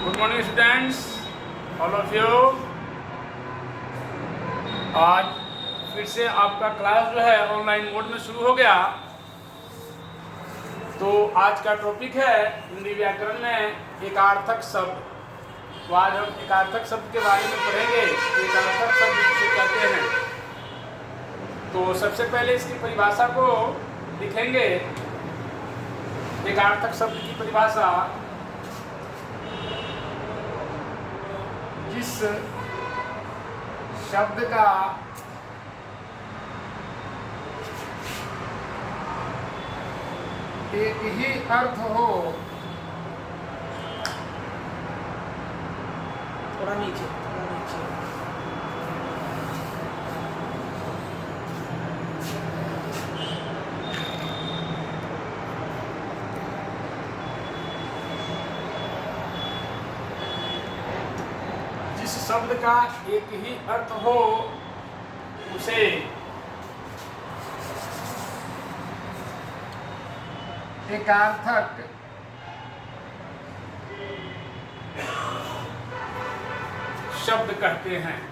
Good morning students, all of you. आज फिर से आपका क्लास जो है ऑनलाइन मोड में शुरू हो गया। तो आज का टॉपिक है हिंदी व्याकरण में एकार्थक शब्द। तो आज हम एकार्थक शब्द के बारे में पढ़ेंगे। एकार्थक शब्द किसे कहते हैं। तो सबसे पहले इसकी परिभाषा को लिखेंगे। एकार्थक शब्द की परिभाषा: जिस शब्द का एक ही अर्थ हो, थोड़ा नीचे जिस शब्द का एक ही अर्थ हो उसे एकार्थक शब्द कहते हैं।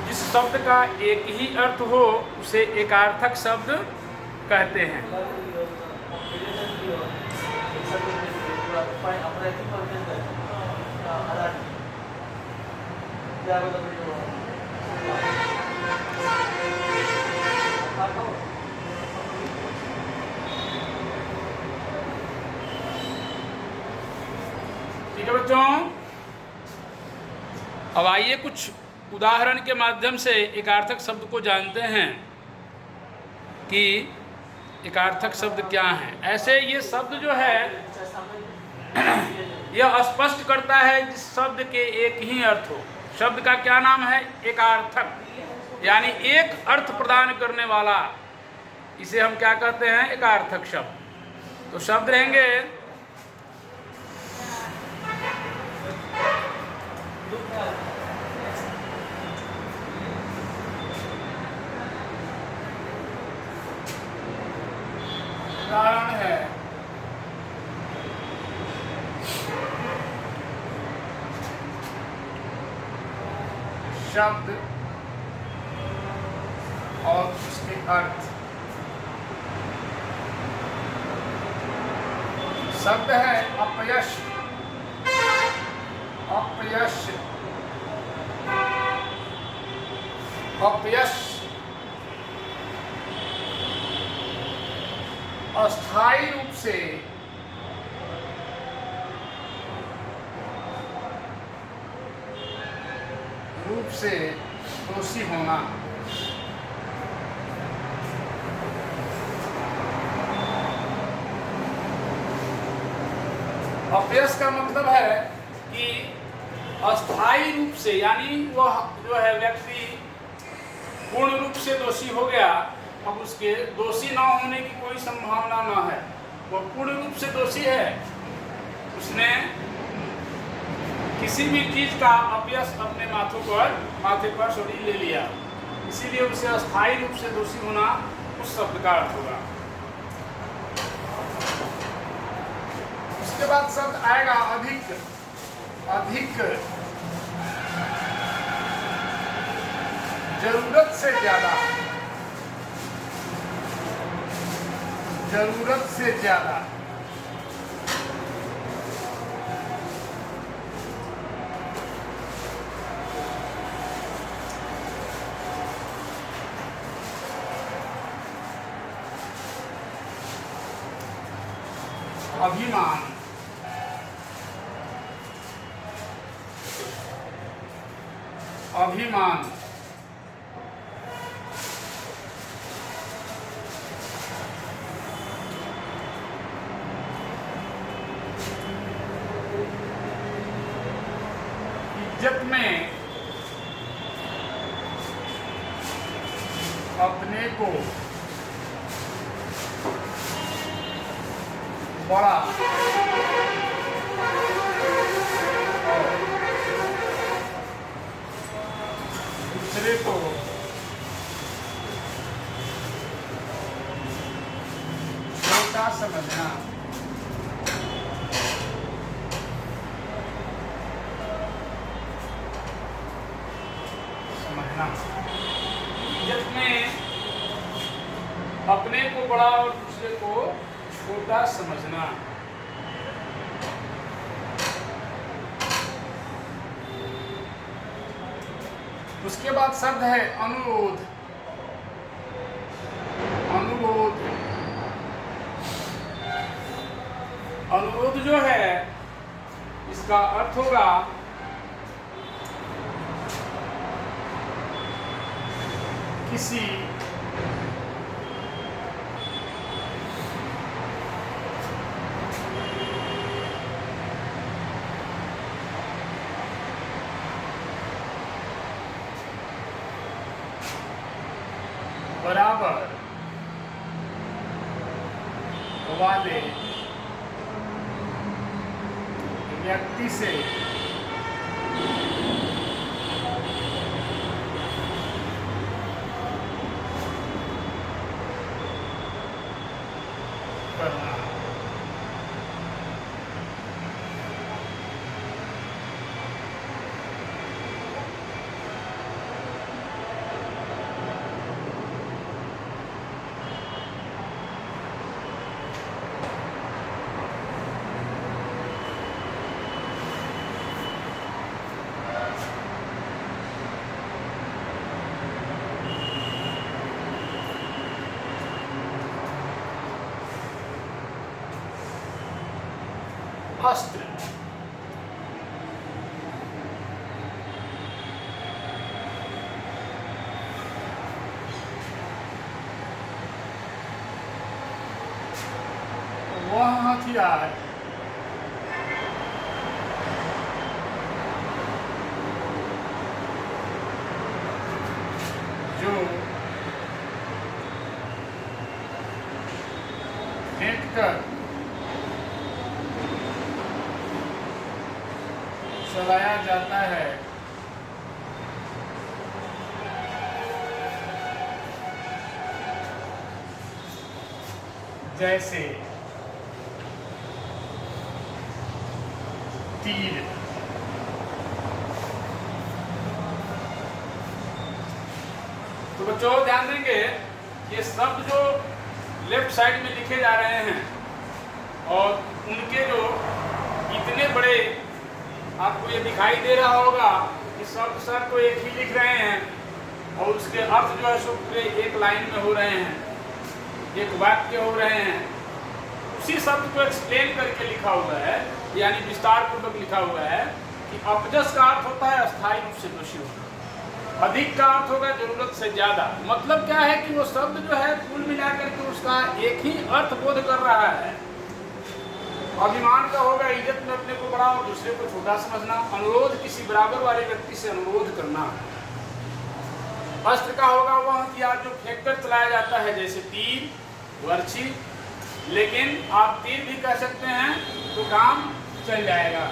जिस शब्द का एक ही अर्थ हो उसे एकार्थक शब्द कहते हैं। ठीक है बच्चों, अब आइए कुछ उदाहरण के माध्यम से एकार्थक शब्द को जानते हैं कि एकार्थक शब्द क्या है। ऐसे ये शब्द जो है यह स्पष्ट करता है जिस शब्द के एक ही अर्थ हो। शब्द का क्या नाम है? एकार्थक, यानी एक अर्थ प्रदान करने वाला। इसे हम क्या कहते हैं? एकार्थक शब्द। तो शब्द रहेंगे उदाहरण है शब्द और उसके अर्थ। शब्द है अपयश। अपयश, अपयश अस्थायी रूप से दोषी होना। अपयश का मतलब है कि अस्थायी रूप से, यानी वह जो है व्यक्ति पूर्ण रूप से दोषी हो गया। अब उसके दोषी ना होने की कोई संभावना ना है, वह पूर्ण रूप से दोषी है। उसने किसी भी चीज का अपयश अपने माथे पर सॉरी ले लिया, इसीलिए उसे अस्थायी रूप से दोषी होना उस शब्द का अर्थ होगा। उसके बाद शब्द आएगा अधिक। अधिक, जरूरत से ज्यादा। जरूरत से ज्यादा। अभिमान। अभिमान, इज्जत में अपने को बड़ा समझना। इज्जत में अपने को बड़ा और दूसरे को छोटा समझना। उसके बाद शब्द है अनुरोध। अनुरोध, अनुरोध जो है इसका अर्थ होगा किसी बराबर वाले व्यक्ति से करना। अस्त्र, वह हथियार जो फेंक कर चलाया जाता है, जैसे तीर। तो बच्चों ध्यान देंगे, ये शब्द जो लेफ्ट साइड में लिखे जा रहे हैं और उनके जो इतने बड़े आपको ये दिखाई दे रहा होगा कि शब्द सर तो एक ही लिख रहे हैं और उसके अर्थ जो है सो पूरे एक लाइन में हो रहे हैं, एक वाक्य हो रहे हैं। उसी शब्द को एक्सप्लेन करके लिखा हुआ है, यानी विस्तार पूर्वक लिखा हुआ है कि अपजस का अर्थ होता है अस्थायी रूप से दोषी होना, अधिक का अर्थ होगा जरूरत से ज्यादा। मतलब क्या है कि वो शब्द जो है कुल मिलाकर के उसका एक ही अर्थ बोध कर रहा है। अभिमान का होगा इज्जत में अपने को बड़ा और दूसरे को छोटा समझना। अनुरोध, किसी बराबर वाले व्यक्ति से अनुरोध करना। अस्त्र का होगा वह हथियार जो फेंक कर चलाया जाता है, जैसे तीर, वर्ची। लेकिन आप तीर भी कह सकते हैं तो काम चल जाएगा।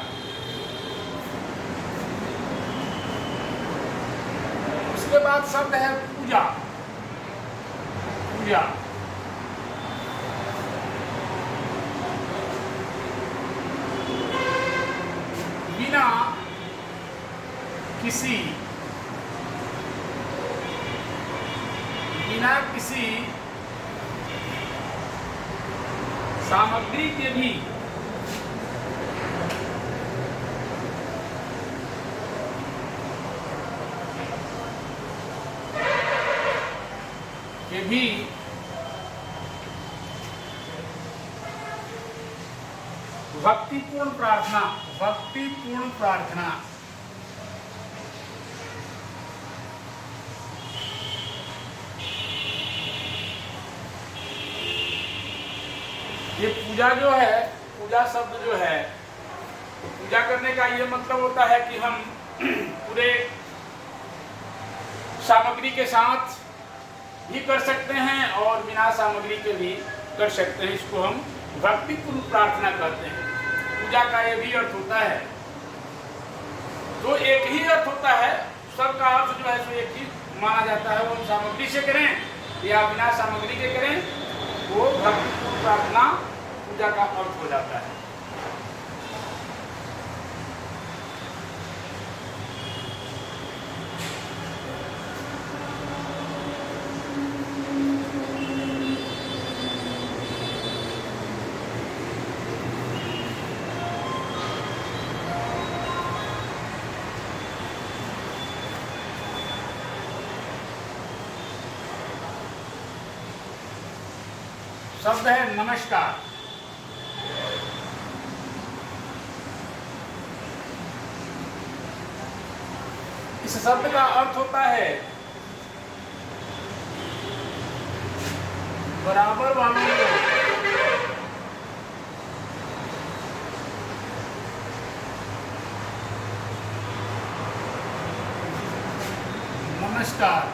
उसके बाद शब्द है पूजा। पूजा, बिना किसी सामग्री के भी भक्तिपूर्ण प्रार्थना। भक्तिपूर्ण प्रार्थना, ये पूजा जो है, पूजा शब्द जो है, पूजा करने का ये मतलब होता है कि हम पूरे सामग्री के साथ भी कर सकते हैं और बिना सामग्री के भी कर सकते हैं। इसको हम भक्तिपूर्ण प्रार्थना कहते हैं। पूजा का ये भी अर्थ होता है। तो एक ही अर्थ होता है, सबका अर्थ जो है सो एक ही माना जाता है। वो हम सामग्री से करें या बिना सामग्री के करें, वो भक्तिपूर्ण प्रार्थना पूजा का अर्थ हो जाता है। शब्द है नमस्कार। इस शब्द का अर्थ होता है बराबर वालों को नमस्कार।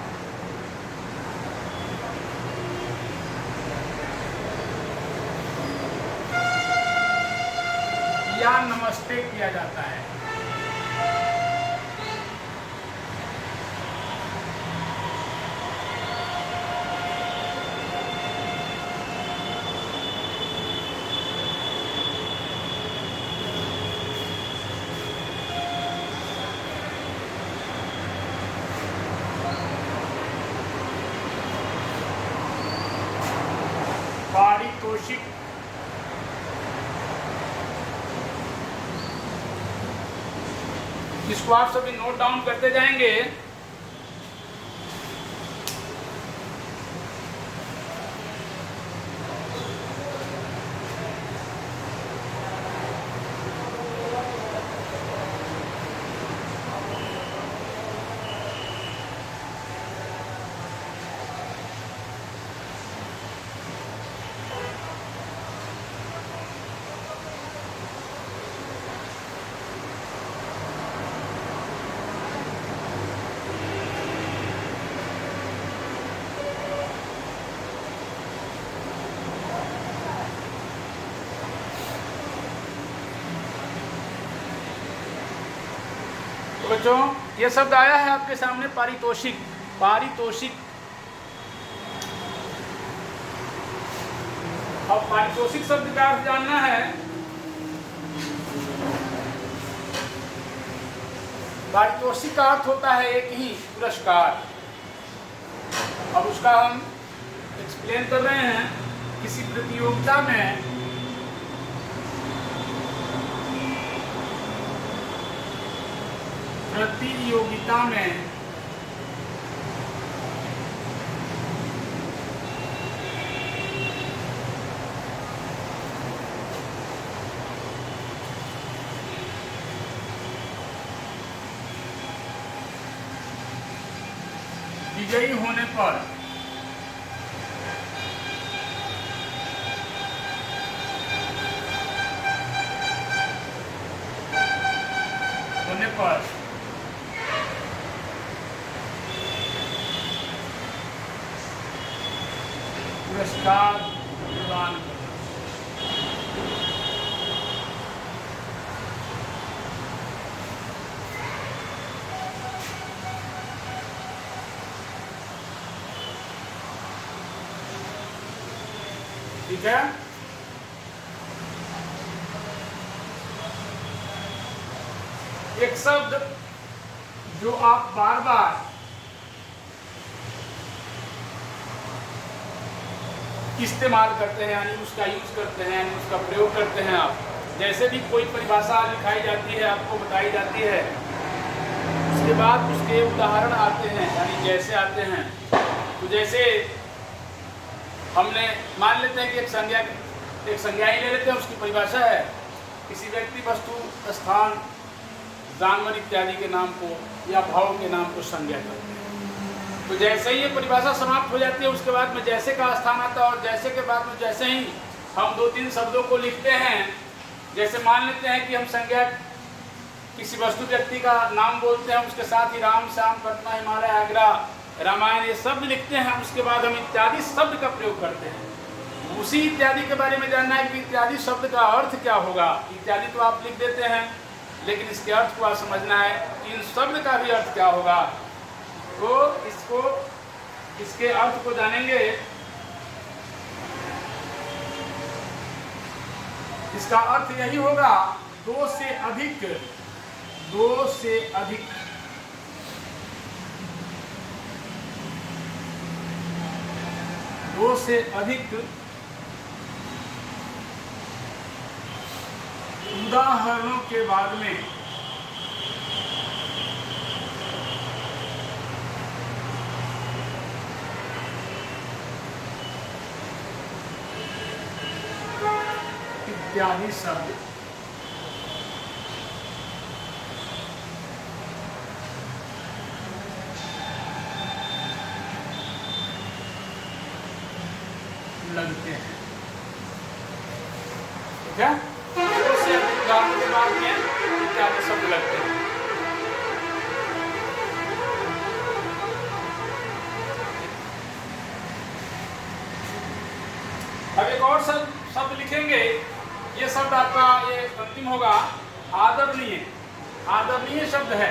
या नमस्ते किया जाता है। पारितोषिक इसको आप सभी नोट डाउन करते जाएंगे। बच्चों ये शब्द आया है आपके सामने पारितोषिक। पारितोषिक, अब पारितोषिक शब्द का अर्थ जानना है। पारितोषिक का अर्थ होता है एक ही पुरस्कार। अब उसका हम एक्सप्लेन कर रहे हैं। किसी प्रतियोगिता में विजयी होने पर पुरस्कार प्रदान करना। ठीक है। एक शब्द जो आप बार बार इस्तेमाल करते हैं, यानी उसका यूज करते हैं, यानी उसका प्रयोग करते हैं आप। जैसे भी कोई परिभाषा लिखाई जाती है, आपको बताई जाती है, उसके बाद उसके उदाहरण आते हैं, यानी जैसे आते हैं। तो जैसे हमने मान लेते हैं कि एक संज्ञा ही ले लेते हैं, उसकी परिभाषा है किसी व्यक्ति, वस्तु, स्थान, जानवर इत्यादि के नाम को या भाव के नाम को संज्ञा करते हैं। तो जैसे ही ये परिभाषा समाप्त हो जाती है, उसके बाद में जैसे का स्थान आता है, और जैसे के बाद में जैसे ही हम 2-3 शब्दों को लिखते हैं। जैसे मान लेते हैं कि हम संज्ञा किसी वस्तु व्यक्ति का नाम बोलते हैं, उसके साथ ही राम, श्याम, पटना, हिमालय, आगरा, रामायण, ये शब्द लिखते हैं। उसके बाद हम इत्यादि शब्द का प्रयोग करते हैं। उसी इत्यादि के बारे में जानना है कि इत्यादि शब्द का अर्थ क्या होगा। इत्यादि तो आप लिख देते हैं, लेकिन इसके अर्थ को आप समझना है कि इन शब्द का भी अर्थ क्या होगा। तो इसके अर्थ को जानेंगे। इसका अर्थ यही होगा, दो से अधिक उदाहरणों के बाद में इत्यादि शब्द लगते हैं। ठीक है, दो से अधिक उदाहरणों के बाद में इत्यादि शब्द लगते हैं। अब एक और शब्द लिखेंगे। ये शब्द आपका ये अंतिम होगा, आदरणीय। आदरणीय शब्द है।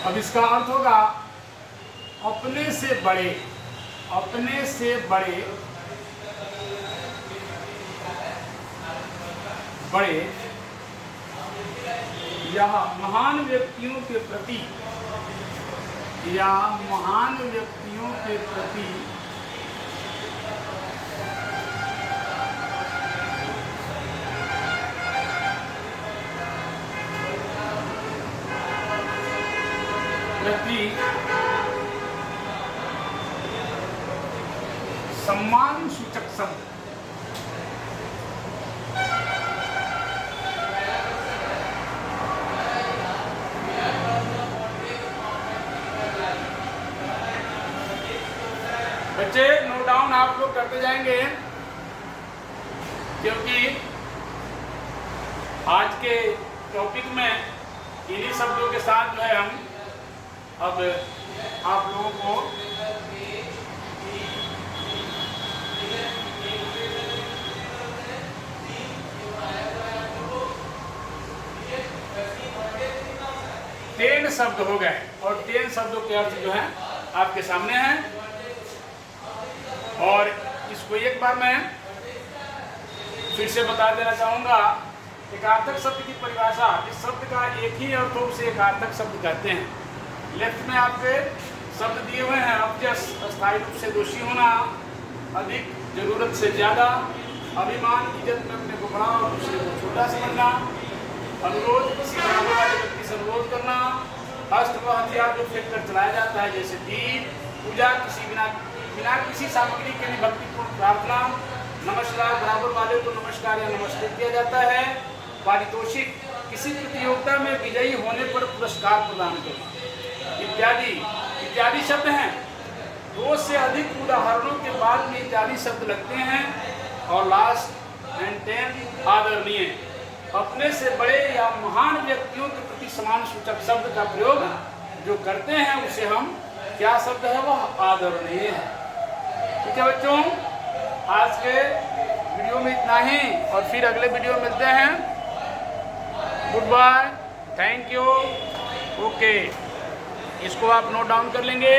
अब इसका अर्थ होगा अपने से बड़े, अपने से बड़े, बड़े या महान व्यक्तियों के प्रति, या महान व्यक्तियों के प्रति सम्मान सूचक शब्द। बच्चे नोट डाउन आप लोग करते जाएंगे, क्योंकि आज के टॉपिक में इन्हीं शब्दों के साथ जो है हम अब आप लोगों को टेन शब्द हो गए, और टेन शब्दों के अर्थ जो है आपके सामने हैं। और इसको एक बार मैं फिर से बता देना चाहूँगा। एकार्थक शब्द की परिभाषा, इस शब्द का एक ही अर्थ हो उसे एकार्थक शब्द कहते हैं। लेफ्ट में आपके शब्द दिए हुए हैं। अपजस, अस्थायी रूप से दोषी होना, अधिक, जरूरत से ज़्यादा, अभिमान, इज्जत में अपने को बड़ा और दूसरे को छोटा समझना, अनुरोध, किसी बराबर वाले व्यक्ति से अनुरोध करना, अस्त्र व हथियार जो फेंक कर चलाया जाता है जैसे तीर, पूजा, बिना किसी सामग्री के लिए भक्तिपूर्ण प्रार्थना, नमस्कार, बराबर वाले को नमस्कार या नमस्ते किया जाता है, पारितोषिक, किसी प्रतियोगिता में विजयी होने पर पुरस्कार प्रदान करना, इत्यादि शब्द हैं। दो से अधिक उदाहरणों के बाद में इत्यादि शब्द लगते हैं। और लास्ट एंड 10 आदरणीय, अपने से बड़े या महान व्यक्तियों के प्रति समान सूचक शब्द का प्रयोग जो करते हैं उसे हम क्या शब्द है, वह आदरणीय है। ठीक है बच्चों, आज के वीडियो में इतना ही, और फिर अगले वीडियो में मिलते हैं। Good bye, thank you, okay. इसको आप नोट डाउन कर लेंगे।